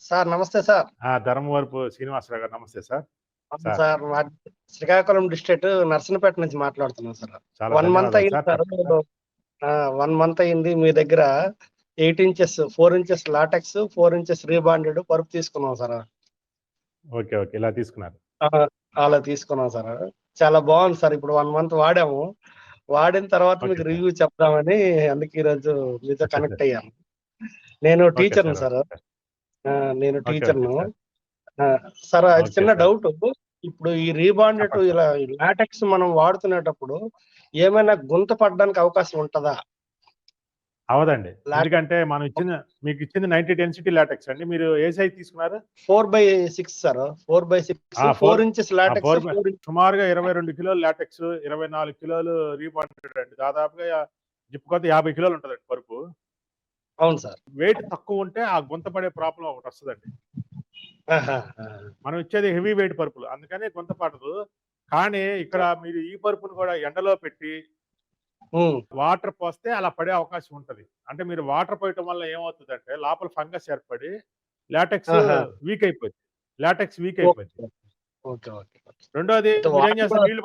Sir నమస్తే sir. Dharmavarapu Srinivasarao గారు నమస్తే సార్. అవును సార్. శ్రీకాకుళం డిస్ట్రిక్ట్ నర్సన్నపేట నుంచి మాట్లాడుతున్నాను సార్. చాలా 1 మంత్ ధన్యవాదాలు అయింది సార్. సార్. చెప్పండి సార్. 1 మంత్ అయింది మీ దగ్గర 8 inches 4 inches LaTeX 4 inches rebonded పరుపు తీసుకున్నాం సార్. ఓకే. ఇలా తీసుకున్నారు. అలా తీసుకున్నాం సార్. చాలా బాగుంది సార్. ఇప్పుడు 1 మంత్ వాడాము. వాడిన తర్వాత ఓకే మీకు సార్. రివ్యూ చెప్దామని అందుకే ఈరోజు మీతో కనెక్ట్ అయ్యాను. నేను ఓకే టీచర్‌ని సార్. సార్. నేను ఓకే టీచర్‌ను. సార్. సార్ అది ఓకే చిన్న సార్. డౌట్. ఇప్పుడు ఈ రీబాండెడ్ చెప్పండి సార్. ఇలా లాటెక్స్ మనం వాడుతునేటప్పుడు ఏమైనా గుంత పడడానికి అవకాశం ఉంటదా? అవదండి. ఎందుకంటే మీకు ఇచ్చింది 90 డెన్సిటీ లాటెక్స్ అండి. మీరు ఏ సైజ్ తీసుకున్నారు? 4/6 సార్. 4/6 4 ఇంచెస్ లాటెక్స్ 4 సుమారుగా 22 కిలోలు లాటెక్స్, 24 కిలోలు రీబాండెడ్ అండి. దాదాపుగా జిప్పుకొద్ది 50 కిలోలు ఉంటదండి పరుపు. అవును సార్. వెయిట్ తక్కువ ఉంటే ఆ గుంత పడే ప్రాబ్లం ఒకటి వస్తదండి. మనం ఇచ్చేది హెవీ వెయిట్ పరుపులు, అందుకనే గుంత పడదు. కానీ ఇక్కడ మీరు ఈ పరుపును కూడా ఎండలో పెట్టి వాటర్ పోస్తే అలా పడే అవకాశం ఉంటది. అంటే మీరు వాటర్ పోయటం వల్ల ఏమవుతుందంటే లోపల ఫంగస్ ఏర్పడి లాటెక్స్ వీక్ అయిపోయింది. రెండోది మీరేం చేస్తారు, నీళ్లు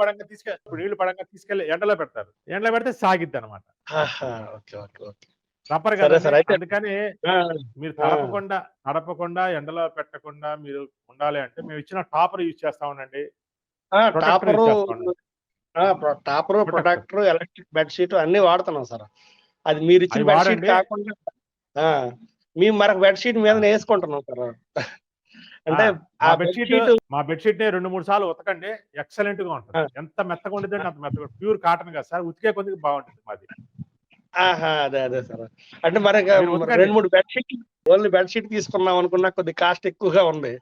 పడంగా తీసుకెళ్లి ఎండలో పెడతారు. ఎండలో పెడితే సాగిద్ది అనమాట. రబ్బర్ కదా. అందుకని మీరు తడపకుండా ఎండలో పెట్టకుండా మీరు ఉండాలి అంటే మేము ఇచ్చిన టాపర్ యూజ్ చేస్తామనండి. Topper, protector, electric bed sheet అన్ని వాడుతున్నాం సార్. అది మీరు ఇచ్చిన బెడ్ షీట్ కాకుండా మేము మరొక బెడ్ షీట్ మీద వేసుకుంటున్నాం సార్. అంటే మా బెడ్ షీట్ 2-3 సార్లు ఉతకండి, ఎక్సలెంట్ గా ఉంటుంది. ఎంత మెత్తగా ఉండేదండి అంత మెత్తగా. ప్యూర్ కాటన్ కదా సార్, ఉతికే కొద్దిగా బాగుంటుంది మాది. అదే సార్. అంటే మరి 2-3 bed sheet only bed sheet తీసుకున్నాం అనుకున్నా కొద్దిగా కాస్ట్ ఎక్కువగా ఉంది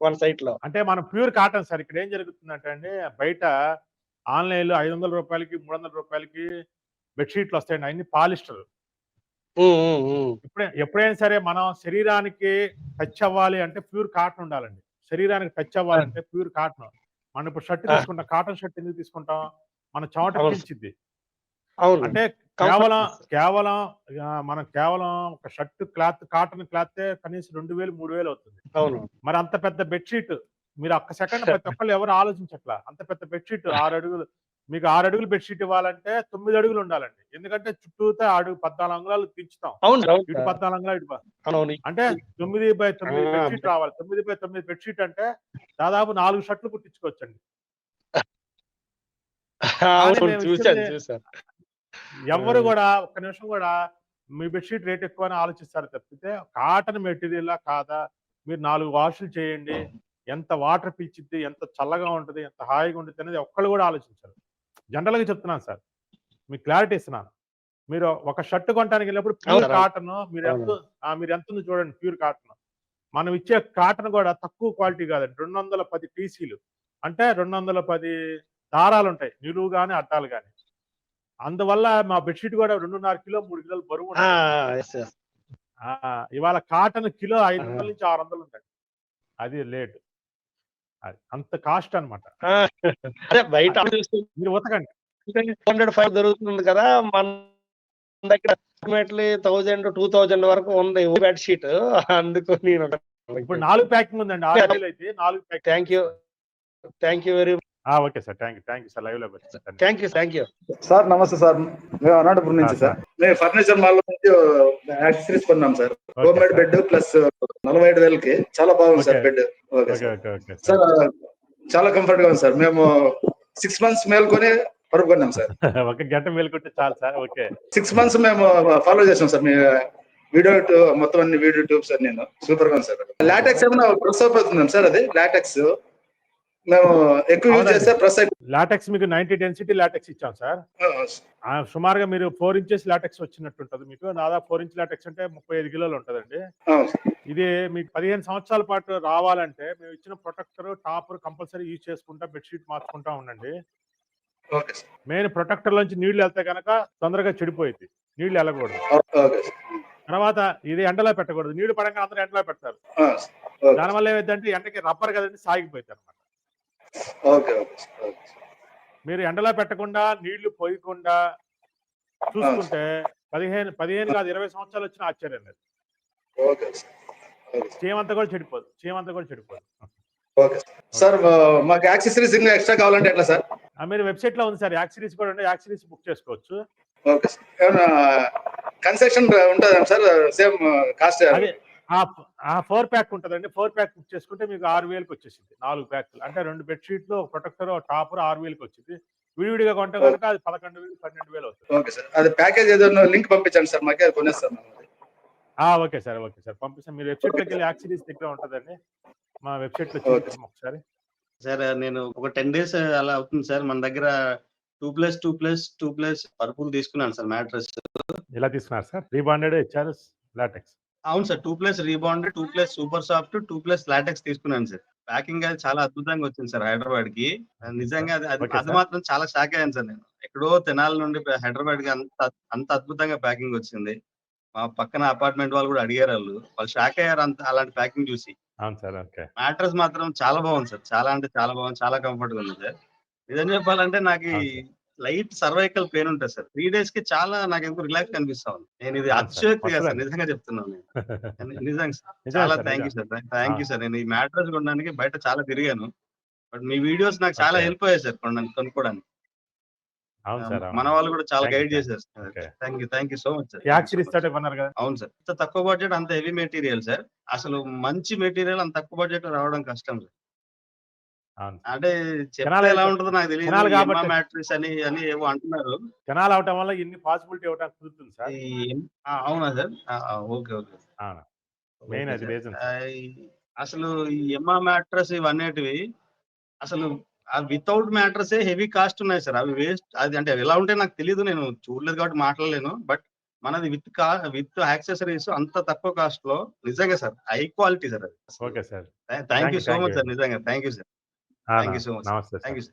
వన్ సైట్ లో. అంటే మనం ప్యూర్ కాటన్ సార్. ఇక్కడ ఏం జరుగుతుందంటే అండి, బయట ఆన్లైన్ లో 500 రూపాయలకి 300 రూపాయలకి బెడ్షీట్లు వస్తాయండి, అన్ని పాలిస్టర్. ఎప్పుడైనా సరే మనం శరీరానికి టచ్ అవ్వాలి అంటే ప్యూర్ కాటన్ ఉండాలండి. శరీరానికి టచ్ అవ్వాలంటే ప్యూర్ కాటన్. మనం ఇప్పుడు షర్ట్ తీసుకుంటాం, కాటన్ షర్ట్ ఎందుకు తీసుకుంటాం? మన చెమట పీల్చిద్ది. అంటే కేవలం ఒక షర్ట్ క్లాత్, కాటన్ క్లాత్ కనీసం 2000-3000 అవుతుంది. మరి అంత పెద్ద బెడ్షీట్ మీరు ఒక్క సెకండ్ ప్రతి ఒక్కళ్ళు ఎవరు ఆలోచించట్లా. అంత పెద్ద బెడ్షీట్ 6 అడుగులు, మీకు 6 అడుగులు బెడ్షీట్ ఇవ్వాలంటే 9 అడుగులు ఉండాలండి. ఎందుకంటే చుట్టూతో 14 అంగుళాలు దించుతాం. ఇటు 14 అంగుళాలు, ఇటు అంటే 9x9 బెడ్షీట్ రావాలి. 9x9 బెడ్షీట్ అంటే దాదాపు 4 షర్ట్లు కుట్టించుకోవచ్చండి. ఎవరు కూడా ఒక్క నిమిషం కూడా మీ బెడ్షీట్ రేట్ ఎక్కువ అని ఆలోచిస్తారు తప్పితే కాటన్ మెటీరియల్ కాదా, మీరు 4 వాషులు చేయండి, ఎంత వాటర్ పీల్చిద్ది, ఎంత చల్లగా ఉంటుంది, ఎంత హాయిగా ఉంటుంది అనేది ఒక్కళ్ళు కూడా ఆలోచించారు. జనరల్ గా చెప్తున్నాను సార్, మీకు క్లారిటీ ఇస్తున్నాను. మీరు ఒక షర్ట్ కొనడానికి వెళ్ళినప్పుడు ప్యూర్ కాటన్ మీరు ఎంత ఉంది చూడండి. ప్యూర్ కాటన్ మనం ఇచ్చే కాటన్ కూడా తక్కువ క్వాలిటీ కాదండి. 210 టీసీలు అంటే 210 దారాలు ఉంటాయి, నిలువు గాని అడ్డాలు గాని. అందువల్ల మా బెడ్షీట్ కూడా 2.5 కిలో 3 కిలోలు బరువు ఉంటుంది. ఇవాళ కాటన్ కిలో 500-600 ఉంటాయి. అది లేట్, అంత కాస్ట్ అనమాట. బయట మీరు ఉతకండి. 105 దొరుకుతుంది కదా, మన దగ్గర 1000-2000 వరకు ఉంది బెడ్ షీట్. అందుకు నేను ఇప్పుడు 4 ప్యాకింగ్ ఉందండి. 6 కిలోలు అయితే 4 packing. Thank you very much. Okay sir, thank you sir. Live లో థ్యాంక్ యూ సార్. నమస్తే సార్, మేము అనంతపురం నుంచి సార్. మేము ఫర్నిచర్ మాల్ నుంచి యాక్సెసరీస్ కొన్నాం sir. Home made bed plus 45,000కి చాలా బాగుంది సార్ బెడ్. సార్ చాలా కంఫర్ట్ గా ఉంది సార్. మేము 6 మంత్స్ మేల్కొని పరుపు కొన్నాం సార్. ఒక గంట మేలుకుంటే చాలు సార్. ఓకే, 6 మంత్స్ మేము ఫాలో చేసాం సార్. మీ వీడియో మొత్తం అన్ని వీడియో ట్యూబ్స్ సార్. నేను సూపర్ గా ఉంది సార్. లాటెక్స్ ఏమన్నా ప్రెస్ అయిపోతుందా సార్? అది లాటెక్స్ మేము ఎక్కువ యూజ్ చేస్తే ప్రెస్ లాటెక్స్ మీకు 90 డెన్సిటీ లాటెక్స్ ఇచ్చాం సార్. సుమారుగా మీరు 4 ఇంచెస్ లాటెక్స్ వచ్చినట్టు ఉంటుంది. మీకు దాదాపు 4 ఇంచ్ లాటెక్స్ అంటే 35 కిలోలు ఉంటుందండి. ఇది మీకు 15 సంవత్సరాల పాటు రావాలంటే మేము ఇచ్చిన ప్రొటెక్టర్, టాపర్ కంపల్సరీ యూజ్ చేసుకుంటా, బెడ్షీట్ మార్చుకుంటా ఉండండి. మెయిన్ ప్రొటెక్టర్ లోంచి నీళ్లు వెళ్తే కనుక తొందరగా చెడిపోయింది, నీళ్లు వెళ్ళకూడదు. తర్వాత ఇది ఎండలో పెట్టకూడదు. నీళ్లు పడంగా అందరూ ఎండలో పెడతారు. దానివల్ల ఏమైందంటే ఎండకి రబ్బర్ కదండి సాగిపోయింది అనమాట. మీరు ఎండలో పెట్టకుండా నీళ్లు పోయకుండా చూసుకుంటే 15 కాదు 20 సంవత్సరాలు వచ్చిన ఆశ్చర్యం లేదు. చేయమంతా కూడా చెడిపోదు, ఓకే సార్. మాకు యాక్సెసరీస్ ఇంకా ఎక్స్ట్రా కావాలంటే ఎట్లా సార్? మీరు వెబ్సైట్ లో ఉంది సార్, యాక్సెసరీస్ కూడా ఉంటే యాక్సెసరీస్ బుక్ చేసుకోవచ్చు. Okay sir. ఏమైనా కన్సెషన్ ఉంటుందా సార్? Same cost? అదే 4 ప్యాక్ ఉంటుందండి. 4 ప్యాక్ బుక్ చేసుకుంటే మీకు 6,000కి వచ్చేసింది. 4 ప్యాక్లు అంటే 2 బెడ్షీట్లు, ఒక ప్రొటెక్టర్, ఒక టాపర్ 6,000కి వచ్చింది. విడివిడిగా కొంటే కనుక అది 11,000 12,000 అవుతుంది. Okay sir. అది ప్యాకేజ్ ఏదైనా లింక్ పంపించండి సార్, మాకే అది కొనేస్తాను. ఓకే సార్ పంపిస్తాను. మీరు వెబ్సైట్ లోకి వెళ్ళి యాక్సెసరీస్ దగ్గర ఉంటుందండి, మా వెబ్సైట్ లో చూపించాము ఒకసారి. సార్ నేను ఒక 10 days అలా అవుతుంది సార్. మన దగ్గర 2+2+2+ పర్పుల్ తీసుకున్నాను సార్ మ్యాట్రెస్. ఎలా తీసుకున్నారు సార్? Rebonded, HRS, latex? అవును sir, 2+ rebonded, 2+ super soft, 2+ latex తీసుకున్నాను సార్. ప్యాకింగ్ అది చాలా అద్భుతంగా వచ్చింది సార్ హైదరాబాద్ కి. నిజంగా అది మాత్రం చాలా షాక్ అయ్యాను సార్. నేను ఎక్కడో తెనాలి నుండి హైదరాబాద్ కి అంత అద్భుతంగా ప్యాకింగ్ వచ్చింది. మా పక్కన అపార్ట్మెంట్ వాళ్ళు కూడా అడిగారు, వాళ్ళు షాక్ అయ్యారు అలాంటి ప్యాకింగ్ చూసి. అవును సార్. ఓకే. మ్యాట్రెస్ మాత్రం చాలా బాగుంది సార్, చాలా అంటే చాలా బాగుంది, చాలా కంఫర్ట్ గా ఉంది సార్. నిజం చెప్పాలంటే నాకు లైట్ సర్వైకల్ పెయిన్ ఉంటుంది సార్. 3 days కి చాలా నాకు ఎందుకు రిలాక్స్ అనిపిస్తా ఉంది. నేను ఇది అతిశయోక్తి కాదు సార్, నిజంగా చెప్తున్నాను నేను. నిజంగా చాలా థ్యాంక్ యూ సార్. నేను ఈ మ్యాట్రెస్ కొనడానికి బయట చాలా తిరిగాను, బట్ మీ వీడియోస్ నాకు చాలా హెల్ప్ అయ్యాయి సార్ కొనుక్కోవడానికి. మన వాళ్ళు కూడా చాలా గైడ్ చేశారు sir. Thank you so much sir. అవును సార్, ఇంత తక్కువ బడ్జెట్, అంత హెవీ మెటీరియల్ సార్. అసలు మంచి మెటీరియల్ అంత తక్కువ బడ్జెట్ లో రావడం కష్టం సార్. అంటే చెప్పాలి ఎలా ఉంటుందో నాకు తెలియదు. మ్యాట్రిక్స్ అని ఏవో అంటున్నారు. జనాలు అవటం వల్ల ఇన్ని పాసిబిలిటీ అవడానికి కుదురుతుంది సార్. అవునా సార్? ఓకే. మెయిన్ అది రీజన్. అసలు ఈ ఎంఆ మ్యాట్రస్ ఇవన్నిటివి అసలు వితౌట్ మ్యాట్రస్ హెవీ కాస్ట్ ఉన్నాయి సార్. అవి వేస్ట్. అది అంటే ఎలా ఉంటే నాకు తెలియదు, నేను చూడలేదు కాబట్టి మాట్లాడలేను. బట్ మనది విత్ యాక్సెసరీస్ అంత తక్కువ కాస్ట్ లో నిజంగా సార్ హై క్వాలిటీ సార్ అది. Okay sir. Thank you so much sir. నిజంగా thank you sir. Thank you so much. నమస్తే. Thank you sir.